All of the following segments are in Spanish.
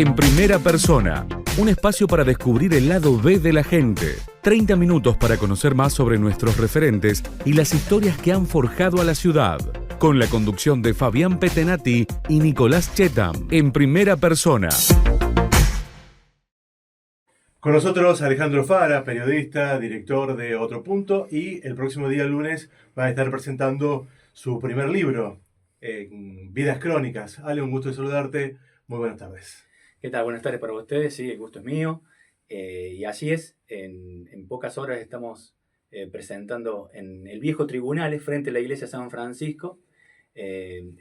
En primera persona, un espacio para descubrir el lado B de la gente. 30 minutos para conocer más sobre nuestros referentes y las historias que han forjado a la ciudad. Con la conducción de Fabián Petenati y Nicolás Chetam. En primera persona. Con nosotros Alejandro Fara, periodista, director de Otro Punto, y el próximo día lunes va a estar presentando su primer libro, Vidas Crónicas. Ale, un gusto de saludarte. Muy buenas tardes. ¿Qué tal? Buenas tardes para ustedes. Sí, el gusto es mío. Y así es, en pocas horas estamos presentando en el viejo Tribunales, frente a la iglesia San Francisco, el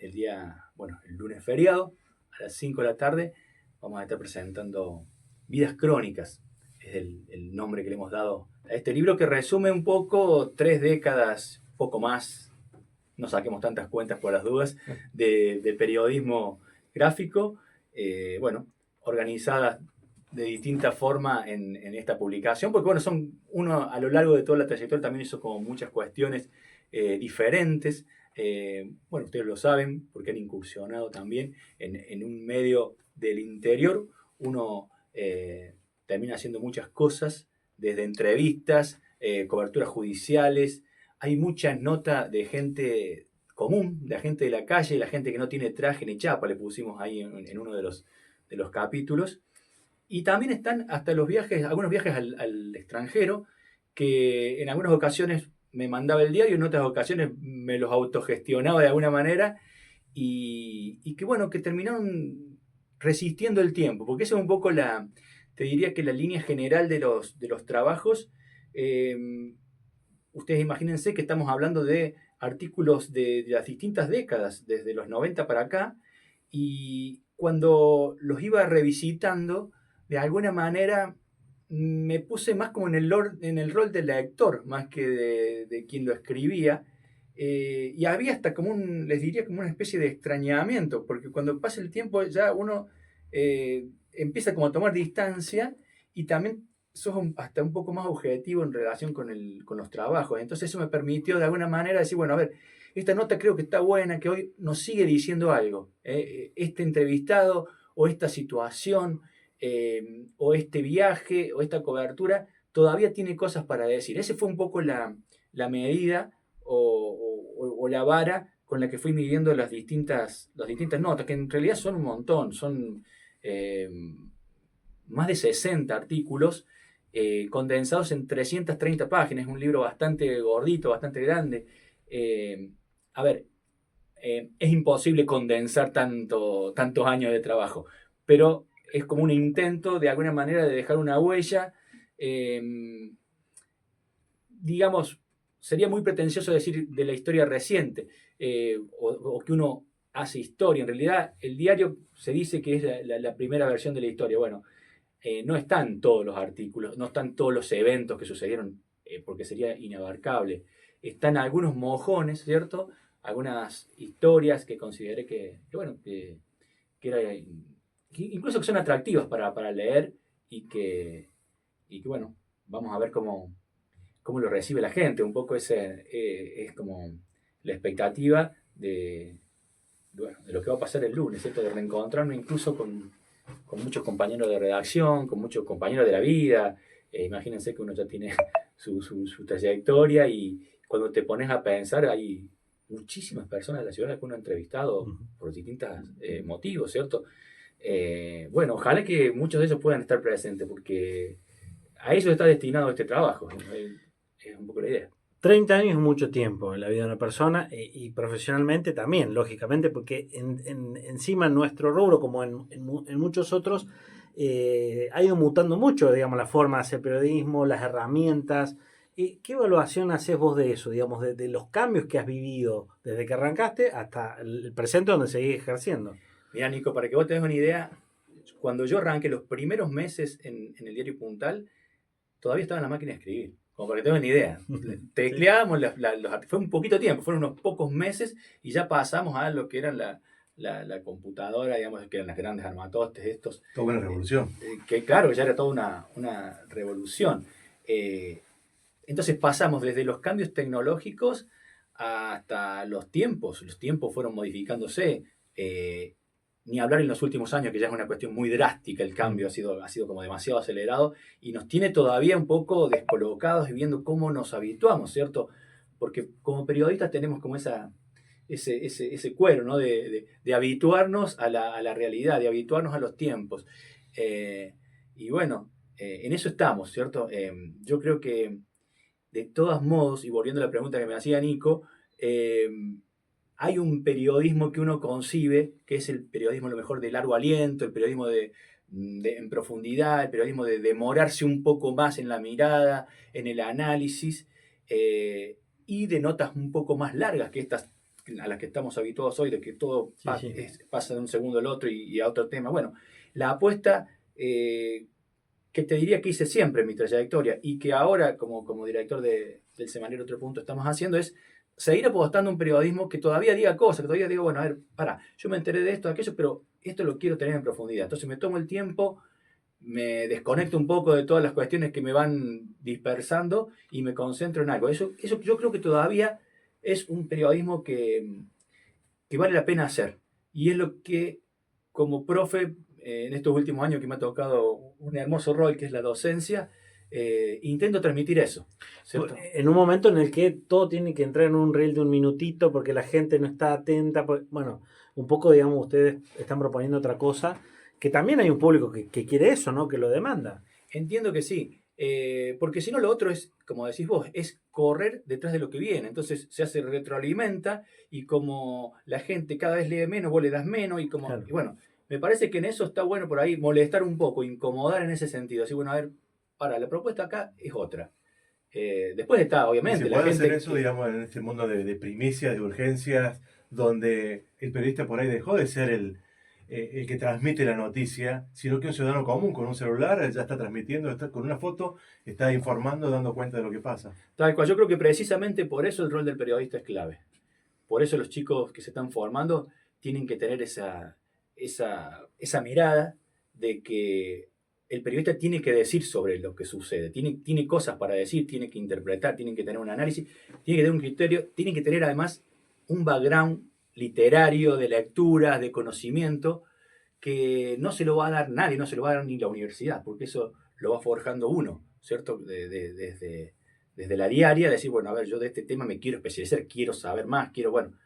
lunes feriado, a las 5 de la tarde, vamos a estar presentando Vidas Crónicas. Es el nombre que le hemos dado a este libro, que resume un poco 3 décadas, poco más, no saquemos tantas cuentas por las dudas, de periodismo gráfico, organizadas de distinta forma en esta publicación, porque uno a lo largo de toda la trayectoria también hizo como muchas cuestiones diferentes. Ustedes lo saben, porque han incursionado también en un medio del interior. Uno termina haciendo muchas cosas, desde entrevistas, coberturas judiciales. Hay muchas notas de gente común, de la gente de la calle, la gente que no tiene traje ni chapa, le pusimos ahí en uno de los capítulos. Y también están hasta los viajes, algunos viajes al extranjero, que en algunas ocasiones me mandaba el diario, en otras ocasiones me los autogestionaba de alguna manera, y que terminaron resistiendo el tiempo, porque esa es un poco te diría que la línea general de los trabajos. Ustedes imagínense que estamos hablando de artículos de las distintas décadas, desde los 90 para acá, y cuando los iba revisitando, de alguna manera me puse más como en el rol del lector, más que de quien lo escribía, y había hasta les diría como una especie de extrañamiento, porque cuando pasa el tiempo ya uno empieza como a tomar distancia, y también sos hasta un poco más objetivo en relación con los trabajos. Entonces eso me permitió de alguna manera decir, bueno, a ver, esta nota creo que está buena, que hoy nos sigue diciendo algo. Este entrevistado o esta situación o este viaje o esta cobertura todavía tiene cosas para decir. Esa fue un poco la medida o la vara con la que fui midiendo las distintas notas, que en realidad son un montón, son más de 60 artículos condensados en 330 páginas. Es un libro bastante gordito, bastante grande. Es imposible condensar tantos años de trabajo, pero es como un intento de alguna manera de dejar una huella. Sería muy pretencioso decir de la historia reciente, o que uno hace historia. En realidad, el diario se dice que es la primera versión de la historia. Bueno, no están todos los artículos, no están todos los eventos que sucedieron, porque sería inabarcable. Están algunos mojones, ¿cierto? Algunas historias que consideré que incluso que son atractivas para leer, y que vamos a ver cómo lo recibe la gente. Un poco ese es como la expectativa de lo que va a pasar el lunes, ¿cierto? De reencontrarme incluso con muchos compañeros de redacción, con muchos compañeros de la vida. Imagínense que uno ya tiene su trayectoria, y cuando te pones a pensar, hay muchísimas personas de la ciudad que uno ha entrevistado por distintos motivos, ¿cierto? Ojalá que muchos de ellos puedan estar presentes, porque a eso está destinado este trabajo. Es un poco la idea. 30 años es mucho tiempo en la vida de una persona, y profesionalmente también, lógicamente, porque encima en nuestro rubro, como en muchos otros, ha ido mutando mucho, digamos, la forma de hacer periodismo, las herramientas. ¿Qué evaluación haces vos de eso, digamos, de los cambios que has vivido desde que arrancaste hasta el presente donde seguís ejerciendo? Mira, Nico, para que vos te des una idea, cuando yo arranqué los primeros meses en el diario Puntal, todavía estaba en la máquina de escribir. Como para que tengan una idea. Tecleábamos, fue un poquito tiempo, fueron unos pocos meses, y ya pasamos a lo que era la computadora, digamos, que eran las grandes armatostes estos. Toda una revolución. Que claro, ya era toda una revolución. Entonces pasamos desde los cambios tecnológicos hasta los tiempos. Los tiempos fueron modificándose. Ni hablar en los últimos años, que ya es una cuestión muy drástica, el cambio ha sido como demasiado acelerado y nos tiene todavía un poco descolocados y viendo cómo nos habituamos, ¿cierto? Porque como periodistas tenemos como ese cuero, ¿no? De habituarnos a la realidad, de habituarnos a los tiempos. Y bueno, en eso estamos, ¿cierto? Yo creo que de todos modos, y volviendo a la pregunta que me hacía Nico, hay un periodismo que uno concibe, que es el periodismo a lo mejor de largo aliento, el periodismo en profundidad, el periodismo de demorarse un poco más en la mirada, en el análisis, y de notas un poco más largas que estas a las que estamos habituados hoy, de que todo pasa de un segundo al otro y a otro tema. Bueno, la apuesta que te diría que hice siempre en mi trayectoria y que ahora como director del semanario Otro Punto estamos haciendo es seguir apostando a un periodismo que todavía diga cosas, que todavía digo, bueno, a ver, yo me enteré de esto, de aquello, pero esto lo quiero tener en profundidad. Entonces me tomo el tiempo, me desconecto un poco de todas las cuestiones que me van dispersando y me concentro en algo. Eso yo creo que todavía es un periodismo que vale la pena hacer. Y es lo que, como profe, en estos últimos años que me ha tocado un hermoso rol, que es la docencia, intento transmitir eso, ¿cierto? En un momento en el que todo tiene que entrar en un reel de un minutito porque la gente no está atenta. Bueno, un poco, digamos, ustedes están proponiendo otra cosa, que también hay un público que quiere eso, ¿no? Que lo demanda. Entiendo que sí, porque si no lo otro es, como decís vos, es correr detrás de lo que viene. Entonces se hace retroalimenta y como la gente cada vez lee menos, vos le das menos y como... Claro. Y bueno, me parece que en eso está bueno por ahí molestar un poco, incomodar en ese sentido. Así, bueno, a ver, la propuesta acá es otra. Después está, obviamente, se la puede gente... hacer eso, digamos, en este mundo de primicias, de urgencias, donde el periodista por ahí dejó de ser el que transmite la noticia, sino que un ciudadano común con un celular ya está transmitiendo, está con una foto, está informando, dando cuenta de lo que pasa. Tal cual, yo creo que precisamente por eso el rol del periodista es clave. Por eso los chicos que se están formando tienen que tener esa mirada de que el periodista tiene que decir sobre lo que sucede, tiene cosas para decir, tiene que interpretar, tiene que tener un análisis, tiene que tener un criterio, tiene que tener además un background literario, de lecturas, de conocimiento, que no se lo va a dar nadie, no se lo va a dar ni la universidad, porque eso lo va forjando uno, ¿cierto? Desde la diaria, decir, bueno, a ver, yo de este tema me quiero especializar, quiero saber más, bueno,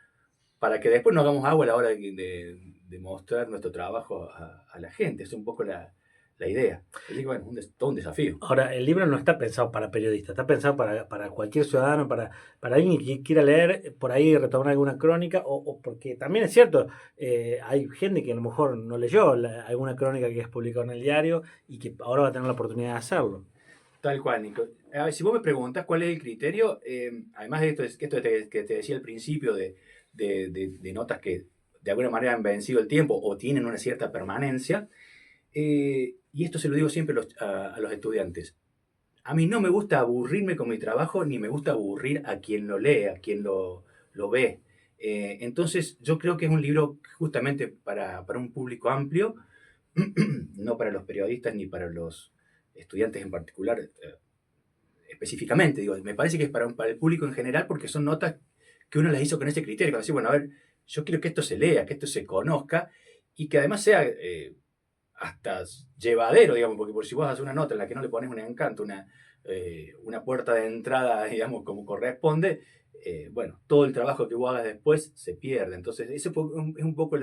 para que después no hagamos agua a la hora de mostrar nuestro trabajo a la gente. Es un poco la idea. Así que bueno, todo un desafío. Ahora, el libro no está pensado para periodistas, está pensado para cualquier ciudadano, para alguien que quiera leer, por ahí retomar alguna crónica, o porque también es cierto, hay gente que a lo mejor no leyó alguna crónica que es publicada en el diario y que ahora va a tener la oportunidad de hacerlo. Tal cual, Nico. A ver, si vos me preguntás cuál es el criterio, además de esto que te decía al principio de notas que de alguna manera han vencido el tiempo o tienen una cierta permanencia, y esto se lo digo siempre a los estudiantes. A mí no me gusta aburrirme con mi trabajo, ni me gusta aburrir a quien lo lee, a quien lo ve. Entonces yo creo que es un libro justamente para un público amplio, no para los periodistas ni para los estudiantes en particular, específicamente. Digo, me parece que es para el público en general porque son notas que uno las hizo con ese criterio, para decir, bueno, a ver, yo quiero que esto se lea, que esto se conozca y que además sea hasta llevadero, digamos, porque por si vos haces una nota en la que no le pones un encanto, una puerta de entrada, digamos, como corresponde, bueno, todo el trabajo que vos hagas después se pierde. Entonces, ese es un poco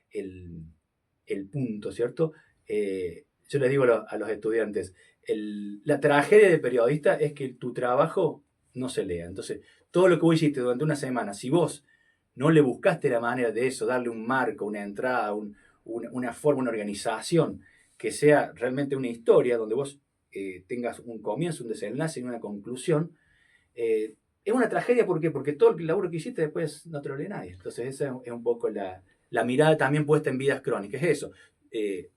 el punto, ¿cierto? Yo les digo a los estudiantes, la tragedia de periodista es que tu trabajo no se lea. Entonces, todo lo que vos hiciste durante una semana, si vos no le buscaste la manera de eso, darle un marco, una entrada, una forma, una organización, que sea realmente una historia donde vos tengas un comienzo, un desenlace y una conclusión, es una tragedia. ¿Por qué? Porque todo el laburo que hiciste después no te lo lee nadie. Entonces esa es un poco la mirada también puesta en Vidas Crónicas, es eso.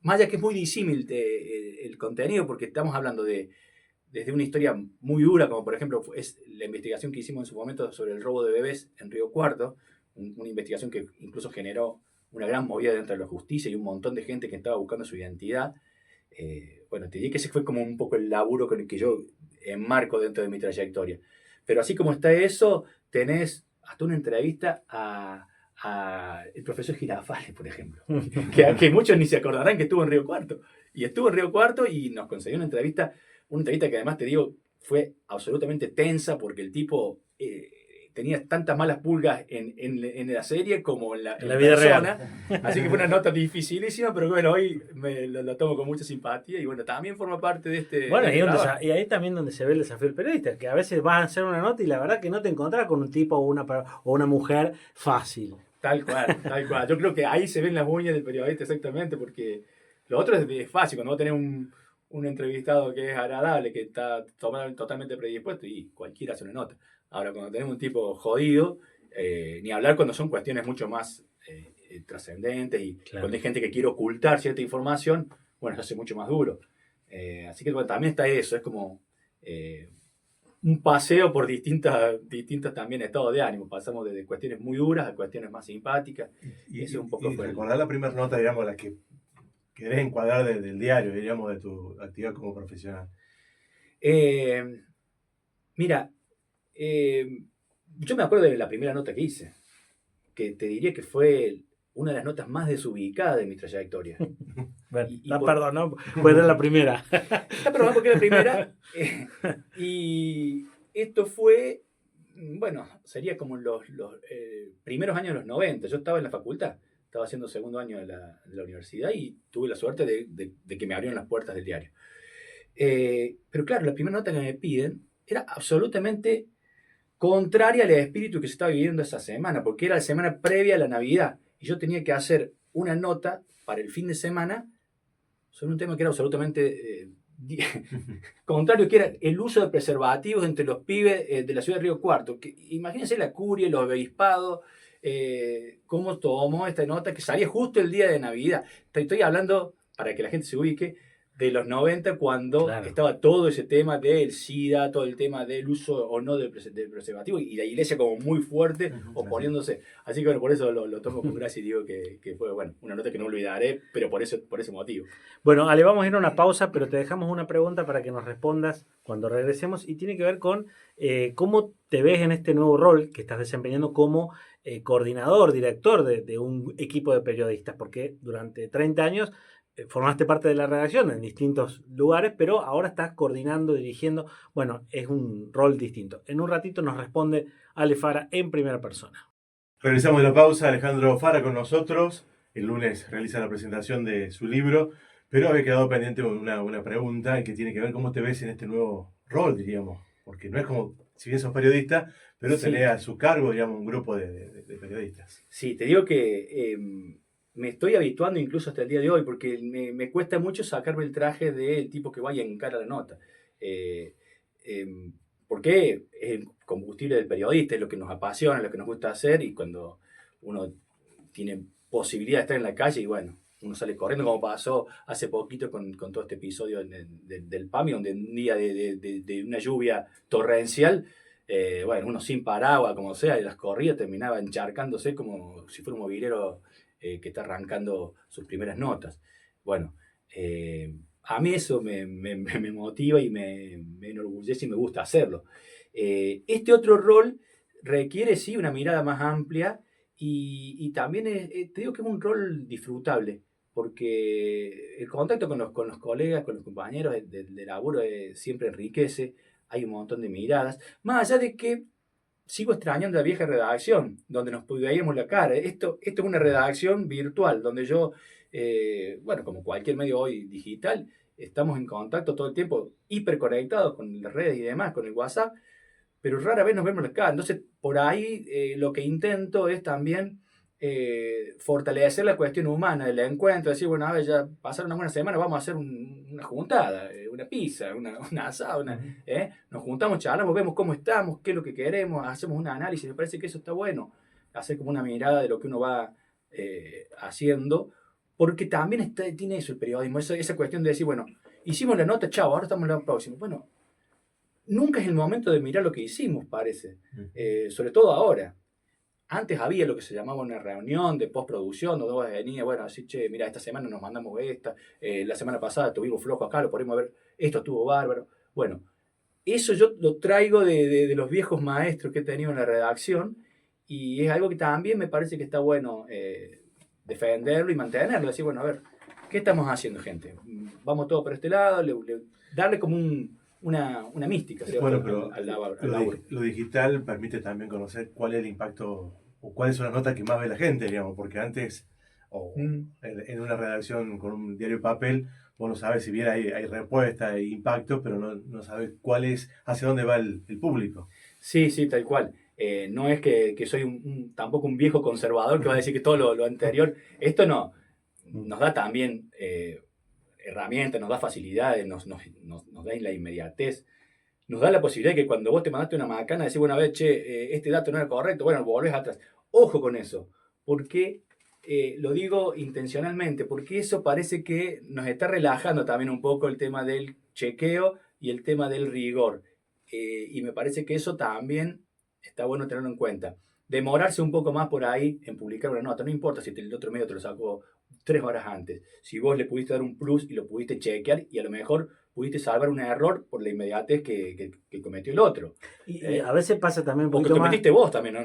Más allá que es muy disímil el contenido, porque estamos hablando desde una historia muy dura, como por ejemplo es la investigación que hicimos en su momento sobre el robo de bebés en Río Cuarto, una investigación que incluso generó una gran movida dentro de la justicia y un montón de gente que estaba buscando su identidad. Bueno, te diría que ese fue como un poco el laburo con el que yo enmarco dentro de mi trayectoria. Pero así como está eso, tenés hasta una entrevista a el profesor Girafales, por ejemplo, que muchos ni se acordarán que estuvo en Río Cuarto. Y estuvo en Río Cuarto y nos concedió una entrevista que además te digo, fue absolutamente tensa porque el tipo tenía tantas malas pulgas en la serie como en la vida persona. real. Así que fue una nota dificilísima, pero bueno, hoy lo tomo con mucha simpatía y bueno, también forma parte de este... Bueno, de este trabajo. y ahí también donde se ve el desafío del periodista, que a veces vas a hacer una nota y la verdad que no te encontrás con un tipo o una mujer fácil. Tal cual, tal cual. Yo creo que ahí se ven las uñas del periodista exactamente, porque lo otro es fácil, cuando vos tenés un entrevistado que es agradable, que está totalmente predispuesto, y cualquiera hace una nota. Ahora, cuando tenemos un tipo jodido, ni hablar cuando son cuestiones mucho más trascendentes y Claro. cuando hay gente que quiere ocultar cierta información, bueno, se hace mucho más duro. Así que bueno, también está eso, es como un paseo por distintas también estados de ánimo. Pasamos desde cuestiones muy duras a cuestiones más simpáticas. Y Ese un poco fue el- recordar la primera nota, digamos, la que querés encuadrar del diario, digamos, de tu actividad como profesional. Mira, yo me acuerdo de la primera nota que hice, que te diría que fue una de las notas más desubicadas de mi trayectoria. Bueno, Y perdón, ¿no? Pues era la primera. Está probado porque era la primera. Y esto fue, bueno, sería como en los primeros años de los 90. Yo estaba en la facultad, estaba haciendo segundo año de la universidad y tuve la suerte de que me abrieron las puertas del diario. Pero claro, la primera nota que me piden era absolutamente contraria al espíritu que se estaba viviendo esa semana, porque era la semana previa a la Navidad y yo tenía que hacer una nota para el fin de semana sobre un tema que era absolutamente contrario, que era el uso de preservativos entre los pibes de la ciudad de Río Cuarto. Que, imagínense la curia, los obispados, cómo tomó esta nota que salía justo el día de Navidad. Estoy hablando, para que la gente se ubique, de los 90 cuando Claro. estaba todo ese tema del SIDA, todo el tema del uso o no del preservativo y la iglesia como muy fuerte oponiéndose. Así que bueno, por eso lo tomo con gracia y digo que fue bueno, una nota que no olvidaré, pero por ese motivo. Bueno, Ale, vamos a ir a una pausa, pero te dejamos una pregunta para que nos respondas cuando regresemos y tiene que ver con cómo te ves en este nuevo rol que estás desempeñando como coordinador, director de un equipo de periodistas, porque durante 30 años formaste parte de la redacción en distintos lugares, pero ahora estás coordinando, dirigiendo. Bueno, es un rol distinto. En un ratito nos responde Ale Fara en primera persona. Regresamos de la pausa, Alejandro Fara con nosotros. El lunes realiza la presentación de su libro, pero había quedado pendiente una pregunta que tiene que ver cómo te ves en este nuevo rol, diríamos. Porque no es como, si bien sos periodista, pero Sí. tenés a su cargo, digamos, un grupo de periodistas. Sí, te digo que me estoy habituando incluso hasta el día de hoy, porque me cuesta mucho sacarme el traje del tipo que vaya a encarar la nota. Porque es el combustible del periodista, es lo que nos apasiona, es lo que nos gusta hacer, y cuando uno tiene posibilidad de estar en la calle, y bueno, uno sale corriendo, como pasó hace poquito con todo este episodio del PAMI, donde un día de una lluvia torrencial, bueno, uno sin paraguas, como sea, y las corridas terminaba encharcándose como si fuera un movilero que está arrancando sus primeras notas. Bueno, a mí eso me motiva y me enorgullece y me gusta hacerlo. Este otro rol requiere, sí, una mirada más amplia y también te digo que es un rol disfrutable, porque el contacto con los colegas, con los compañeros de laburo siempre enriquece, hay un montón de miradas, más allá de que sigo extrañando la vieja redacción, donde nos veíamos la cara. Esto es una redacción virtual, donde yo, bueno, como cualquier medio hoy digital, estamos en contacto todo el tiempo, hiperconectados con las redes y demás, con el WhatsApp, pero rara vez nos vemos la cara. Entonces, por ahí lo que intento es también fortalecer la cuestión humana del encuentro, decir, bueno, a ver, ya pasaron una buena semana, vamos a hacer una juntada, una pizza, una asada, nos juntamos, charlamos, vemos cómo estamos, qué es lo que queremos, hacemos un análisis, me parece que eso está bueno, hacer como una mirada de lo que uno va haciendo, porque también tiene eso el periodismo, esa cuestión de decir, bueno, hicimos la nota, chao, ahora estamos en la próxima. Bueno, nunca es el momento de mirar lo que hicimos, parece, sobre todo ahora. Antes había lo que se llamaba una reunión de postproducción, donde vos venías, bueno, así, che, mira, esta semana nos mandamos esta, la semana pasada tuvimos flojo acá, lo ponemos a ver, esto estuvo bárbaro. Bueno, eso yo lo traigo de los viejos maestros que he tenido en la redacción Y es algo que también me parece que está bueno defenderlo y mantenerlo. Decir, bueno, a ver, ¿qué estamos haciendo, gente? Vamos todos por este lado, darle como una mística, ¿cierto? Bueno, pero al laburo. lo digital permite también conocer cuál es el impacto o cuáles son las notas que más ve la gente, digamos, porque antes, o en una redacción con un diario de papel, vos no sabes si bien hay respuesta, hay impacto, pero no sabes cuál es, hacia dónde va el público. Sí, sí, tal cual. No es que soy tampoco un viejo conservador que va a decir que todo lo anterior, esto no, nos da también herramientas, nos da facilidades, nos da la inmediatez, nos da la posibilidad de que cuando vos te mandaste una macana, decís, bueno, a ver, che, este dato no era correcto, bueno, volvés atrás. Ojo con eso, porque lo digo intencionalmente, porque eso parece que nos está relajando también un poco el tema del chequeo y el tema del rigor. Y me parece que eso también está bueno tenerlo en cuenta. Demorarse un poco más por ahí en publicar una nota, no importa si el otro medio te lo sacó 3 horas antes. Si vos le pudiste dar un plus y lo pudiste chequear y a lo mejor pudiste salvar un error por la inmediatez que cometió el otro. Y a veces pasa también un O que poquito más... cometiste vos también,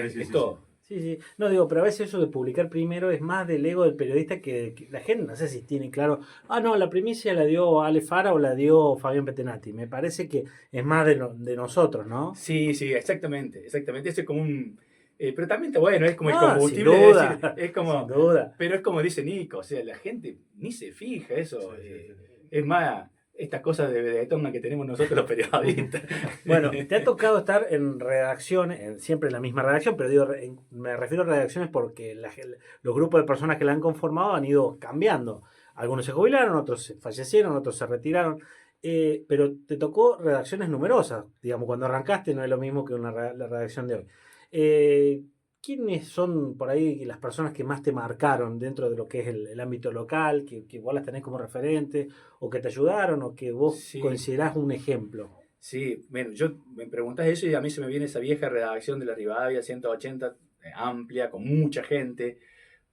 Sí, esto... Sí, sí. No digo, pero a veces eso de publicar primero es más del ego del periodista que la gente no sé si tiene claro. Ah, no, la primicia la dio Ale Fara o la dio Fabián Petenati. Me parece que es más de nosotros, ¿no? Sí, sí, exactamente. Ese es como un... pero también está bueno, es como el No, combustible sin de duda, decir, es como... sin duda. Pero es como dice Nico, o sea, la gente ni se fija eso. Sí, sí, sí. Es más, estas cosas de toma que tenemos nosotros los periodistas. Bueno, te ha tocado estar en redacciones, siempre en la misma redacción, pero digo, me refiero a redacciones porque los grupos de personas que la han conformado han ido cambiando. Algunos se jubilaron, otros fallecieron, otros se retiraron. Pero te tocó redacciones numerosas. Digamos, cuando arrancaste no es lo mismo que la redacción de hoy. ¿Quiénes son por ahí las personas que más te marcaron dentro de lo que es el ámbito local, que vos las tenés como referente, o que te ayudaron, o que vos Sí. considerás un ejemplo? Sí, bueno, me preguntás eso y a mí se me viene esa vieja redacción de la Rivadavia 180, amplia, con mucha gente,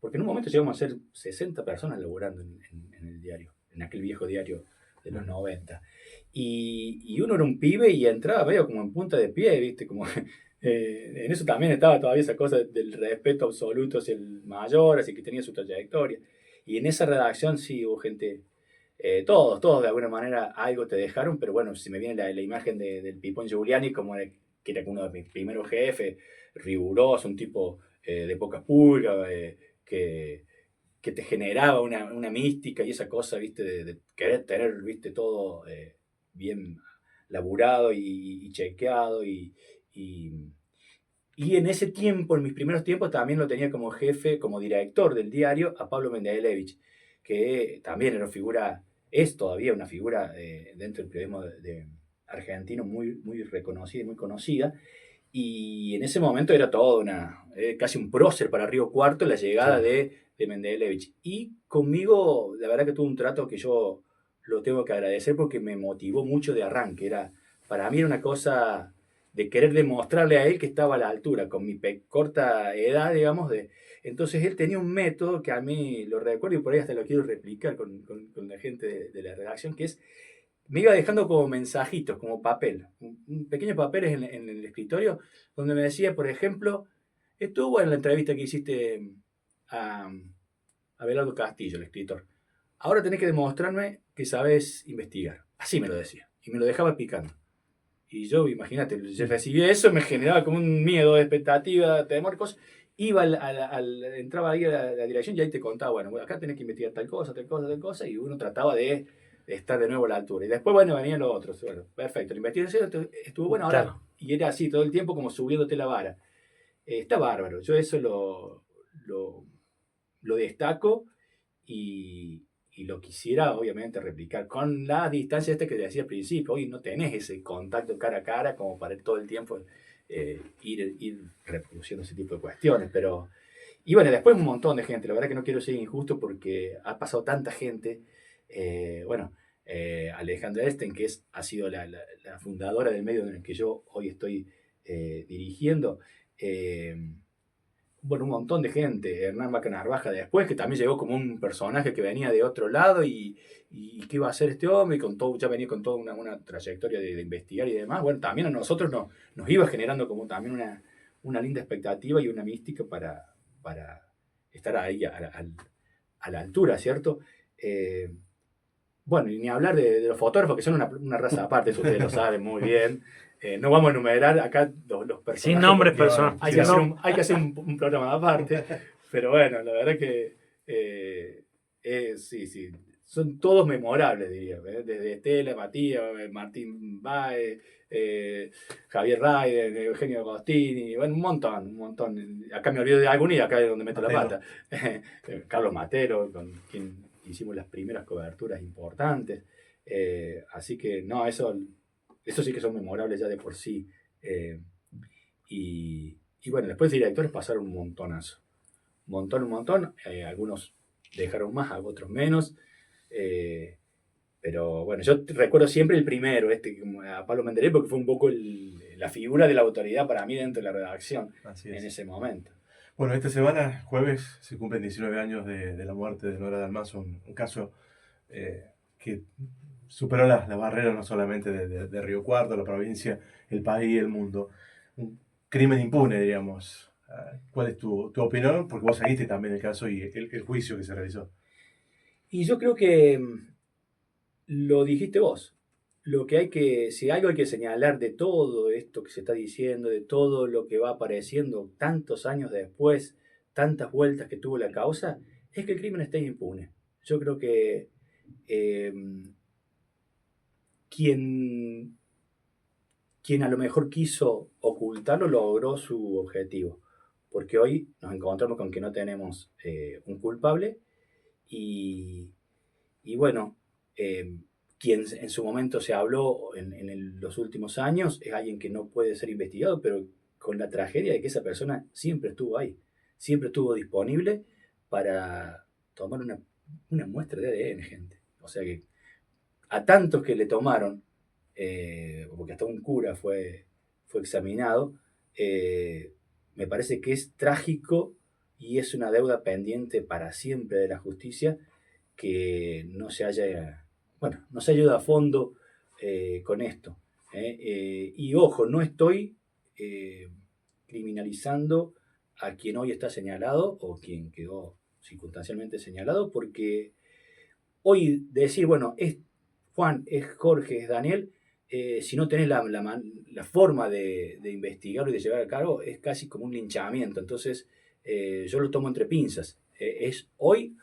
porque en un momento llegamos a ser 60 personas laburando en el diario, en aquel viejo diario de los 90. Y uno era un pibe y entraba medio como en punta de pie, ¿viste? Como, en eso también estaba todavía esa cosa del respeto absoluto hacia el mayor, así que tenía su trayectoria. Y en esa redacción sí hubo gente... todos de alguna manera algo te dejaron, pero bueno, si me viene la imagen del Pipón Giuliani, que era uno de mis primeros jefes, riguroso, un tipo de poca pulga, que te generaba una mística y esa cosa, viste, de querer tener, viste, todo bien laburado y chequeado y en ese tiempo, en mis primeros tiempos, también lo tenía como jefe, como director del diario, a Pablo Mendelevich, que también era una figura, es todavía una figura dentro del periodismo argentino muy, muy reconocida y muy conocida. Y en ese momento era todo casi un prócer para Río Cuarto la llegada de Mendelevich. Y conmigo, la verdad que tuvo un trato que yo lo tengo que agradecer porque me motivó mucho de arranque. Para mí era una cosa de querer demostrarle a él que estaba a la altura, con mi corta edad, digamos. Entonces él tenía un método que a mí lo recuerdo y por ahí hasta lo quiero replicar con la gente de la redacción, que es, me iba dejando como mensajitos, como papel, un pequeño papel en el escritorio, donde me decía, por ejemplo, estuvo en la entrevista que hiciste a Abelardo Castillo, el escritor. Ahora tenés que demostrarme que sabes investigar. Así me lo decía. Y me lo dejaba picando. Y yo, imagínate, yo recibí eso, me generaba como un miedo, expectativa, temor, cosas. Entraba ahí a la dirección y ahí te contaba, bueno, acá tenés que investigar tal cosa, y uno trataba de estar de nuevo a la altura. Y después, bueno, venían los otros. Bueno, perfecto, la investigación estuvo buena ahora. Claro. Y era así todo el tiempo como subiéndote la vara. Está bárbaro, yo eso lo destaco y lo quisiera obviamente replicar con la distancia que decía al principio. Hoy no tenés ese contacto cara a cara como para todo el tiempo ir reproduciendo ese tipo de cuestiones, pero y bueno, después un montón de gente, la verdad que no quiero ser injusto porque ha pasado tanta gente, Alejandra Esten, que ha sido la fundadora del medio en el que yo hoy estoy dirigiendo, bueno, un montón de gente, Hernán Vaca Narvaja después, que también llegó como un personaje que venía de otro lado y qué iba a hacer este hombre, ya venía con toda una trayectoria de investigar y demás. Bueno, también a nosotros nos iba generando como también una linda expectativa y una mística para estar ahí a la altura, ¿cierto? Bueno, y ni hablar de los fotógrafos, que son una raza aparte, eso ustedes lo saben muy bien. No vamos a enumerar acá los personajes. Sin nombres porque personales. hay que hacer un programa aparte. Pero bueno, la verdad que sí, son todos memorables, diría. Desde Estela, Matías, Martín Baez, Javier Raider, Eugenio Agostini, bueno, un montón. Acá me olvido de alguno y acá es donde meto la pata. Carlos Matero, con quien hicimos las primeras coberturas importantes. Así que no, eso sí que son memorables ya de por sí. Y bueno, después de directores pasaron un montonazo. Un montón. Algunos dejaron más, otros menos. Pero bueno, yo recuerdo siempre el primero, a Pablo Mendeley, porque fue un poco la figura de la autoridad para mí dentro de la redacción en ese momento. Bueno, esta semana, jueves, se cumplen 19 años de la muerte de Nora Dalmazo, un caso que superó las barreras no solamente de Río Cuarto, la provincia, el país y el mundo. Un crimen impune, diríamos. ¿Cuál es tu opinión? Porque vos seguiste también el caso y el juicio que se realizó. Y yo creo que lo dijiste vos. Si algo hay que señalar de todo esto que se está diciendo, de todo lo que va apareciendo tantos años después, tantas vueltas que tuvo la causa, es que el crimen está impune. Yo creo que quien a lo mejor quiso ocultarlo logró su objetivo. Porque hoy nos encontramos con que no tenemos un culpable y bueno, quien en su momento se habló en los últimos años es alguien que no puede ser investigado, pero con la tragedia de que esa persona siempre estuvo ahí, siempre estuvo disponible para tomar una muestra de ADN, gente. O sea que a tantos que le tomaron, porque hasta un cura fue examinado, me parece que es trágico y es una deuda pendiente para siempre de la justicia que no se haya ido a fondo con esto. Y ojo, no estoy criminalizando a quien hoy está señalado o quien quedó circunstancialmente señalado, porque hoy decir, bueno, es Juan, es Jorge, es Daniel, si no tenés la forma de investigarlo y de llevar a cabo, es casi como un linchamiento. Entonces, yo lo tomo entre pinzas. Es hoy,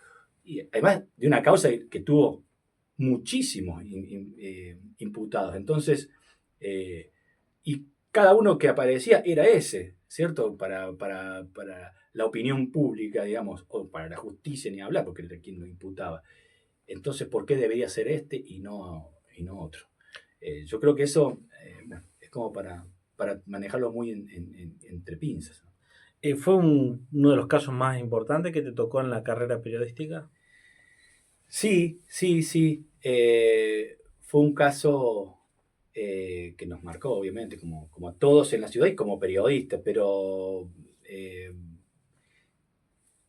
y además de una causa que tuvo muchísimos imputados. Entonces, y cada uno que aparecía era ese, ¿cierto? Para la opinión pública, digamos, o para la justicia ni hablar, porque era quien lo imputaba. Entonces, ¿por qué debería ser este y no otro? Yo creo que eso es como para manejarlo muy entre pinzas. ¿Fue uno de los casos más importantes que te tocó en la carrera periodística? Sí. Fue un caso que nos marcó, obviamente, como a todos en la ciudad y como periodista, pero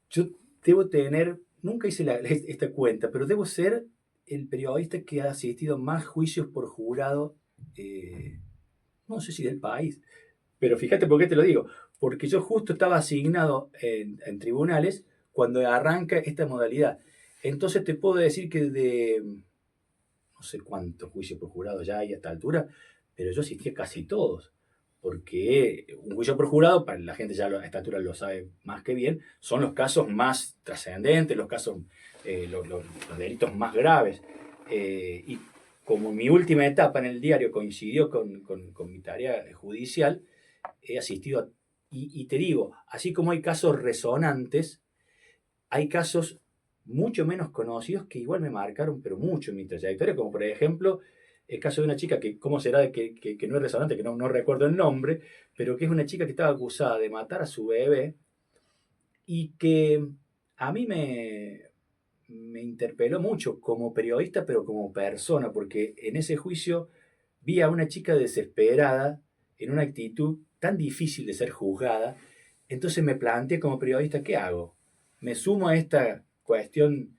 yo debo tener, nunca hice esta cuenta, pero debo ser el periodista que ha asistido a más juicios por jurado, no sé si del país, pero fíjate por qué te lo digo, porque yo justo estaba asignado en tribunales cuando arranca esta modalidad. Entonces te puedo decir que no sé cuántos juicios por jurado ya hay a esta altura, pero yo asistí a casi todos. Porque un juicio por jurado, para la gente ya a esta altura lo sabe más que bien, son los casos más trascendentes, los casos, los delitos más graves. Y como mi última etapa en el diario coincidió con mi tarea judicial, he asistido y te digo, así como hay casos resonantes, hay casos mucho menos conocidos que igual me marcaron, pero mucho en mi trayectoria, como por ejemplo el caso de una chica que, ¿cómo será que no es resonante? Que no recuerdo el nombre, pero que es una chica que estaba acusada de matar a su bebé y que a mí me interpeló mucho como periodista, pero como persona, porque en ese juicio vi a una chica desesperada en una actitud tan difícil de ser juzgada. Entonces me planteé como periodista, ¿qué hago? Me sumo a esta cuestión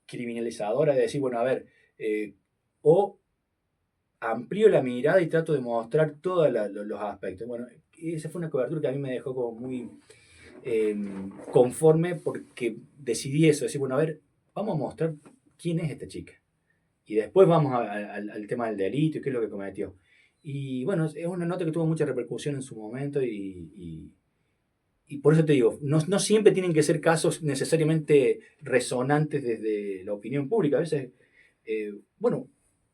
criminalizadora de decir, bueno, a ver, o amplío la mirada y trato de mostrar todos los aspectos. Bueno, esa fue una cobertura que a mí me dejó como muy conforme, porque decidí eso, decir, bueno, a ver, vamos a mostrar quién es esta chica. Y después vamos al tema del delito y qué es lo que cometió. Y bueno, es una nota que tuvo mucha repercusión en su momento y por eso te digo, no siempre tienen que ser casos necesariamente resonantes desde la opinión pública. A veces, bueno,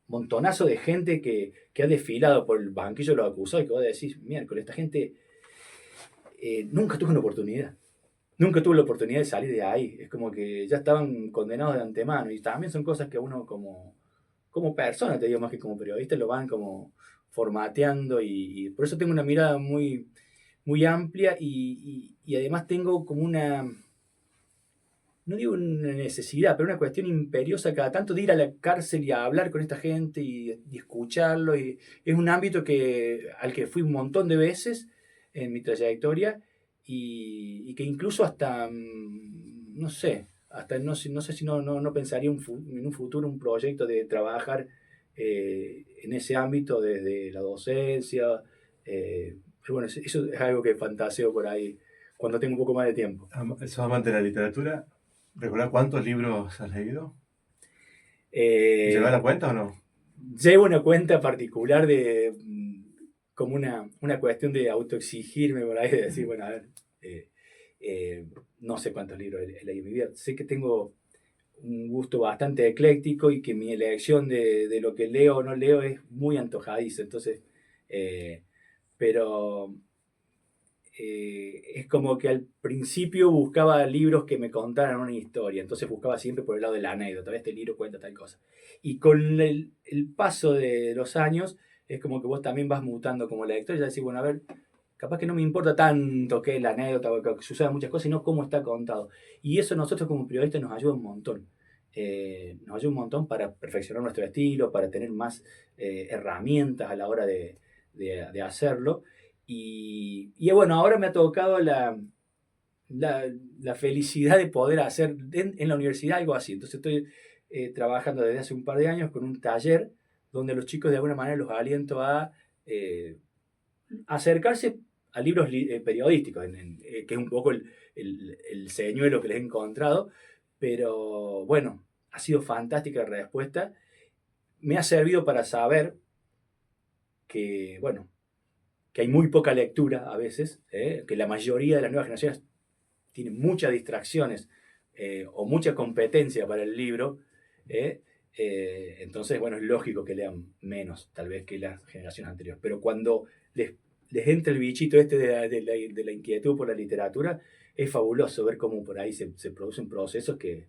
montonazo de gente que ha desfilado por el banquillo de los acusados y que va a decir, miércoles, esta gente nunca tuvo una oportunidad. Nunca tuvo la oportunidad de salir de ahí. Es como que ya estaban condenados de antemano. Y también son cosas que uno como persona, te digo más que como periodista, lo van como formateando. Y por eso tengo una mirada muy, muy amplia y además tengo como una, no digo una necesidad, pero una cuestión imperiosa cada tanto de ir a la cárcel y a hablar con esta gente y escucharlo. Y es un ámbito al que fui un montón de veces en mi trayectoria y que incluso hasta, no sé, hasta no sé si no pensaría en un futuro un proyecto de trabajar en ese ámbito desde la docencia. Pero bueno, eso es algo que fantaseo por ahí cuando tengo un poco más de tiempo. ¿Sos amante de la literatura? ¿Recordás cuántos libros has leído? ¿Llevas la cuenta o no? Llevo una cuenta particular de como una cuestión de autoexigirme por ahí, de decir, bueno, a ver, no sé cuántos libros he leído en mi vida. Sé que tengo un gusto bastante ecléctico y que mi elección de lo que leo o no leo es muy antojadiza. Entonces, pero es como que al principio buscaba libros que me contaran una historia, entonces buscaba siempre por el lado de la anécdota, este libro cuenta tal cosa. Y con el paso de los años, es como que vos también vas mutando como lector y ya decís, bueno, a ver, capaz que no me importa tanto que la anécdota o que sucedan muchas cosas, sino cómo está contado. Y eso a nosotros como periodistas nos ayuda un montón. Nos ayuda un montón para perfeccionar nuestro estilo, para tener más herramientas a la hora de hacerlo. Y bueno, ahora me ha tocado la felicidad de poder hacer en la universidad algo así. Entonces estoy trabajando desde hace un par de años con un taller donde los chicos de alguna manera los aliento a acercarse a libros periodísticos, que es un poco el señuelo que les he encontrado. Pero bueno, ha sido fantástica la respuesta. Me ha servido para saber que, bueno, que hay muy poca lectura a veces, que la mayoría de las nuevas generaciones tienen muchas distracciones o mucha competencia para el libro. Entonces, bueno, es lógico que lean menos, tal vez, que las generaciones anteriores. Pero cuando les entra el bichito este de la inquietud por la literatura, es fabuloso ver cómo por ahí se producen procesos que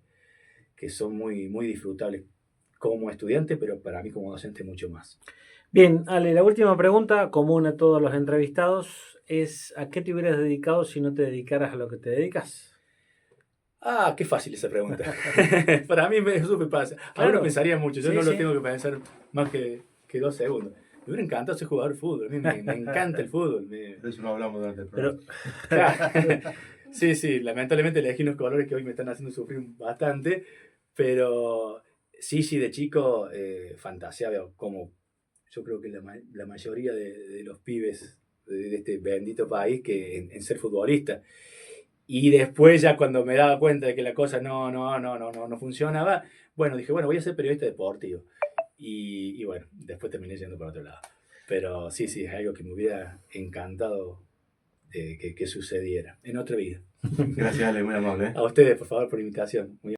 son muy, muy disfrutables como estudiante, pero para mí como docente mucho más. Bien, Ale, la última pregunta, común a todos los entrevistados, es ¿a qué te hubieras dedicado si no te dedicaras a lo que te dedicas? Ah, qué fácil esa pregunta. Para mí es súper fácil. Claro. Ahora pensaría mucho, yo Sí, no sí. lo tengo que pensar más que 2 segundos. Me hubiera encantado ser jugador de fútbol, a mí me encanta el fútbol. De eso no hablamos durante el Pero, programa. Sí, lamentablemente elegí unos colores que hoy me están haciendo sufrir bastante, pero sí, de chico fantaseaba como yo creo que la mayoría de los pibes de este bendito país que en ser futbolista. Y después ya cuando me daba cuenta de que la cosa no funcionaba, bueno, dije, bueno, voy a ser periodista deportivo. Y bueno, después terminé yendo por otro lado. Pero sí, es algo que me hubiera encantado que sucediera en otra vida. Gracias, Ale, muy amable. A ustedes, por favor, por la invitación. Muy